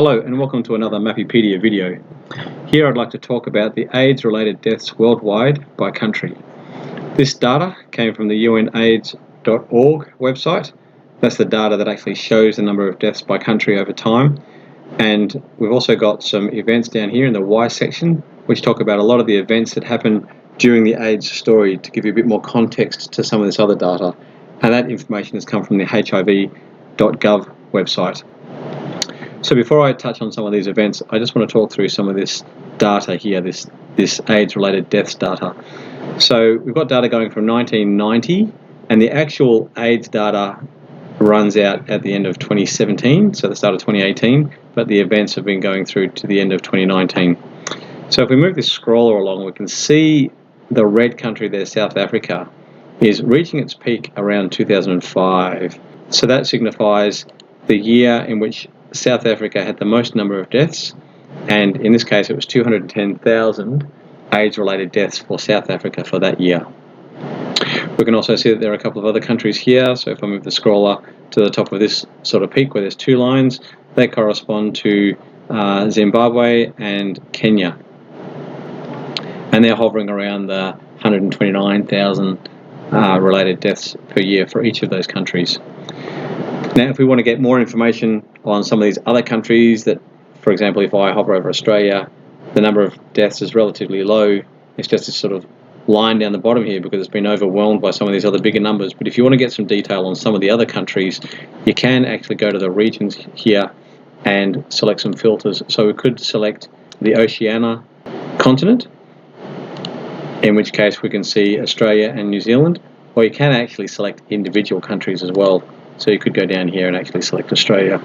Hello and welcome to another Mapipedia video. Here I'd like to talk about the AIDS-related deaths worldwide by country. This data came from the UNAIDS.org website. That's the data that actually shows the number of deaths by country over time. And we've also got some events down here in the Y section, which talk about a lot of the events that happened during the AIDS story to give you a bit more context to some of this other data. And that information has come from the HIV.gov website. So before I touch on some of these events, I just want to talk through some of this data here, this AIDS-related deaths data. So we've got data going from 1990, and the actual AIDS data runs out at the end of 2017, so the start of 2018, but the events have been going through to the end of 2019. So if we move this scroller along, we can see the red country there, South Africa, is reaching its peak around 2005. So that signifies the year in which South Africa had the most number of deaths, and in this case it was 210,000 AIDS-related deaths for South Africa for that year. We can also see that there are a couple of other countries here, so if I move the scroller to the top of this sort of peak where there's two lines, they correspond to Zimbabwe and Kenya. And they're hovering around the 129,000 related deaths per year for each of those countries. Now, if we want to get more information on some of these other countries, that, for example, if I hover over Australia, the number of deaths is relatively low. It's just this sort of line down the bottom here because it's been overwhelmed by some of these other bigger numbers. But if you want to get some detail on some of the other countries, you can actually go to the regions here and select some filters. So we could select the Oceania continent, in which case we can see Australia and New Zealand, or you can actually select individual countries as well. So you could go down here and actually select Australia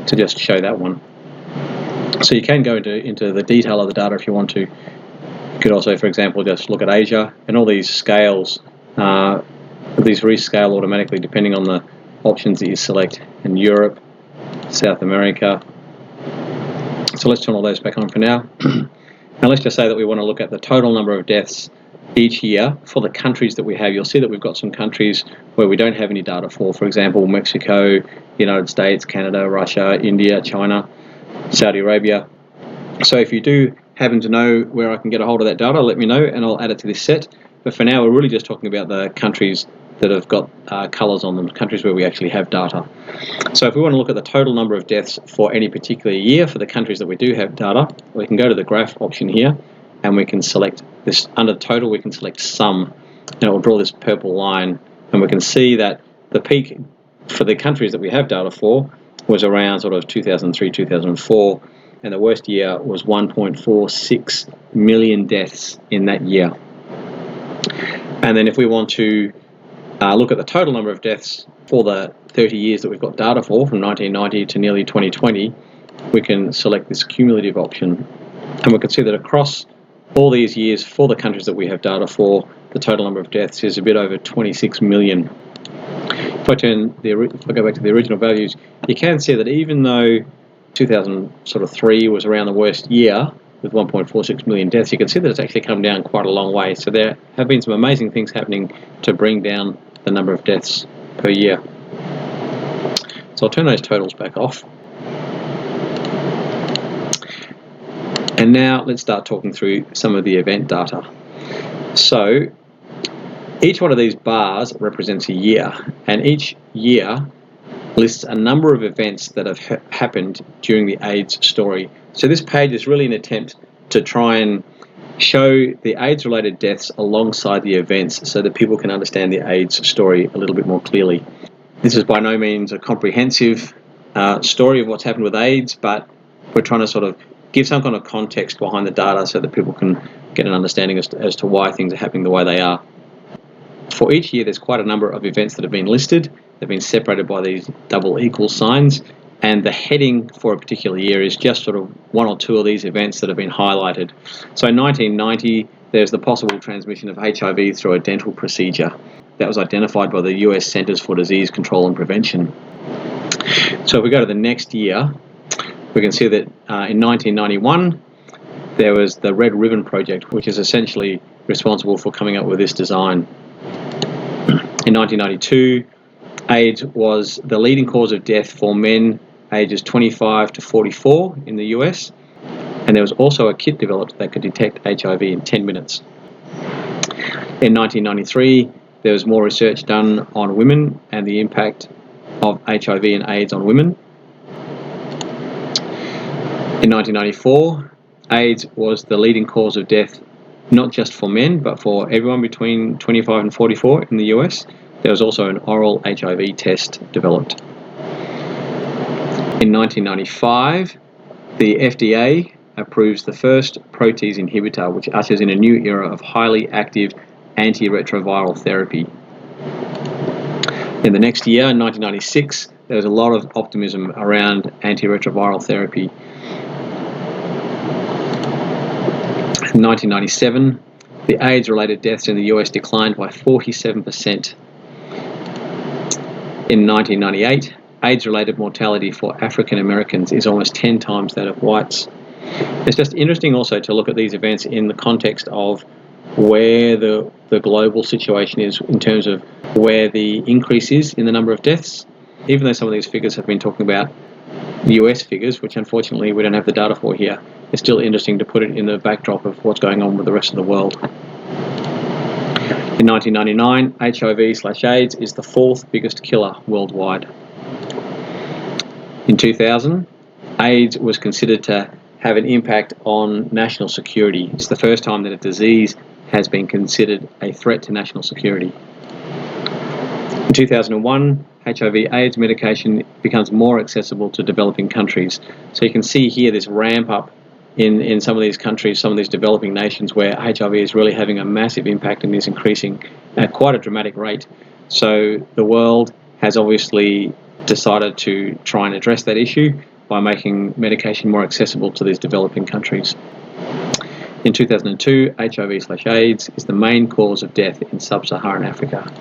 to just show that one. So you can go into the detail of the data if you want to. You could also, for example, just look at Asia, and all these scales, these rescale automatically depending on the options that you select, in Europe, South America. So let's turn all those back on for now. Now let's just say that we want to look at the total number of deaths each year for the countries that we have. You'll see that we've got some countries where we don't have any data for example, Mexico, United States, Canada, Russia, India, China, Saudi Arabia. So if you do happen to know where I can get a hold of that data, let me know and I'll add it to this set. But for now, we're really just talking about the countries that have got colours on them, countries where we actually have data. So if we want to look at the total number of deaths for any particular year for the countries that we do have data, we can go to the graph option here, and we can select this. Under total, we can select sum, and it will draw this purple line, and we can see that the peak for the countries that we have data for was around sort of 2003, 2004, and the worst year was 1.46 million deaths in that year. And then if we want to look at the total number of deaths for the 30 years that we've got data for, from 1990 to nearly 2020, we can select this cumulative option, and we can see that across all these years for the countries that we have data for, the total number of deaths is a bit over 26 million. If I go back to the original values, you can see that even though 2003 was around the worst year with 1.46 million deaths, you can see that it's actually come down quite a long way. So there have been some amazing things happening to bring down the number of deaths per year. So I'll turn those totals back off. And now let's start talking through some of the event data. So each one of these bars represents a year, and each year lists a number of events that have happened during the AIDS story. So this page is really an attempt to try and show the AIDS-related deaths alongside the events so that people can understand the AIDS story a little bit more clearly. This is by no means a comprehensive story of what's happened with AIDS, but we're trying to sort of give some kind of context behind the data so that people can get an understanding as to why things are happening the way they are. For each year, there's quite a number of events that have been listed. They've been separated by these double equal signs, and the heading for a particular year is just sort of one or two of these events that have been highlighted. So in 1990, there's the possible transmission of HIV through a dental procedure. That was identified by the US Centers for Disease Control and Prevention. So if we go to the next year, we can see that in 1991, there was the Red Ribbon Project, which is essentially responsible for coming up with this design. In 1992, AIDS was the leading cause of death for men ages 25 to 44 in the US, and there was also a kit developed that could detect HIV in 10 minutes. In 1993, there was more research done on women and the impact of HIV and AIDS on women. In 1994, AIDS was the leading cause of death, not just for men, but for everyone between 25 and 44 in the US. There was also an oral HIV test developed. In 1995, the FDA approves the first protease inhibitor, which ushers in a new era of highly active antiretroviral therapy. In the next year, in 1996, there was a lot of optimism around antiretroviral therapy. In 1997, the AIDS-related deaths in the US declined by 47%. In 1998, AIDS-related mortality for African Americans is almost 10 times that of whites. It's just interesting also to look at these events in the context of where the global situation is in terms of where the increase is in the number of deaths. Even though some of these figures have been talking about US figures, which unfortunately we don't have the data for here, it's still interesting to put it in the backdrop of what's going on with the rest of the world. In 1999, HIV/AIDS is the 4th biggest killer worldwide. In 2000, AIDS was considered to have an impact on national security. It's the first time that a disease has been considered a threat to national security. In 2001, HIV/AIDS medication becomes more accessible to developing countries. So you can see here this ramp up in some of these countries, some of these developing nations where HIV is really having a massive impact and is increasing at quite a dramatic rate. So the world has obviously decided to try and address that issue by making medication more accessible to these developing countries. In 2002, HIV/AIDS is the main cause of death in sub-Saharan Africa.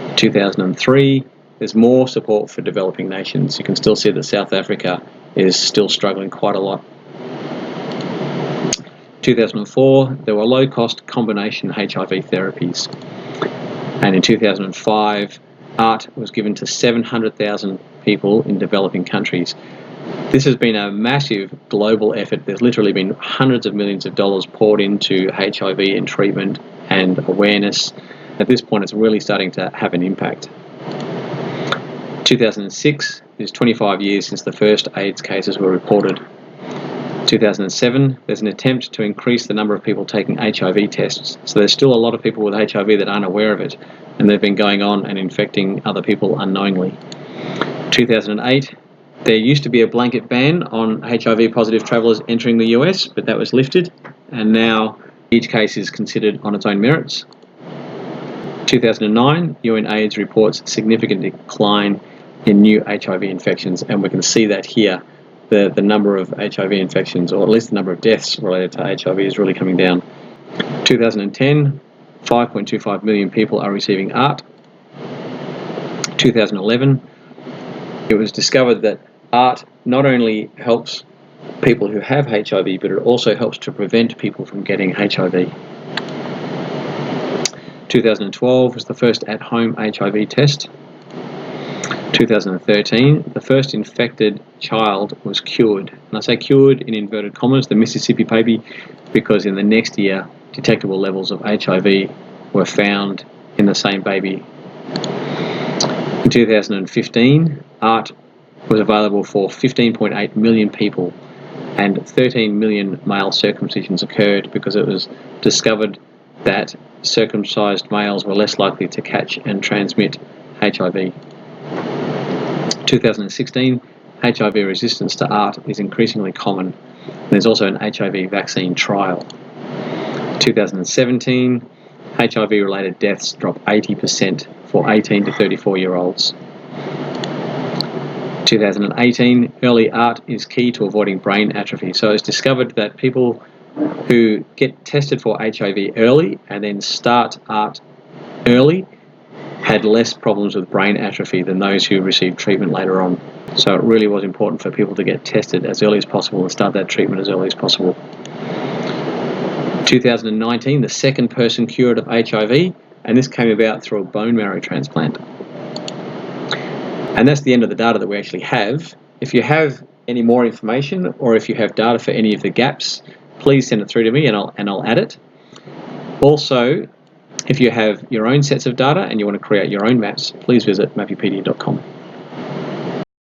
In 2003, there's more support for developing nations. You can still see that South Africa is still struggling quite a lot. 2004, there were low-cost combination HIV therapies. And in 2005, ART was given to 700,000 people in developing countries. This has been a massive global effort. There's literally been hundreds of millions of dollars poured into HIV and treatment and awareness. At this point, it's really starting to have an impact. 2006 is 25 years since the first AIDS cases were reported. 2007, there's an attempt to increase the number of people taking HIV tests. So there's still a lot of people with HIV that aren't aware of it, and they've been going on and infecting other people unknowingly. 2008, there used to be a blanket ban on HIV-positive travellers entering the US, but that was lifted, and now each case is considered on its own merits. 2009, UNAIDS reports significant decline in new HIV infections, and we can see that here. The number of HIV infections, or at least the number of deaths related to HIV, is really coming down. 2010, 5.25 million people are receiving ART. 2011, it was discovered that ART not only helps people who have HIV, but it also helps to prevent people from getting HIV. 2012 was the first at-home HIV test. 2013, the first infected child was cured. And I say cured in inverted commas, the Mississippi baby, because in the next year, detectable levels of HIV were found in the same baby. In 2015, ART was available for 15.8 million people, and 13 million male circumcisions occurred because it was discovered that circumcised males were less likely to catch and transmit HIV. 2016, HIV resistance to ART is increasingly common. There's also an HIV vaccine trial. 2017, HIV-related deaths dropped 80% for 18 to 34-year-olds. 2018, early ART is key to avoiding brain atrophy. So it's discovered that people who get tested for HIV early and then start ART early had less problems with brain atrophy than those who received treatment later on. So it really was important for people to get tested as early as possible and start that treatment as early as possible. 2019, the second person cured of HIV, and this came about through a bone marrow transplant. And that's the end of the data that we actually have. If you have any more information, or if you have data for any of the gaps, please send it through to me and I'll add it. Also, if you have your own sets of data and you want to create your own maps, please visit mapipedia.com.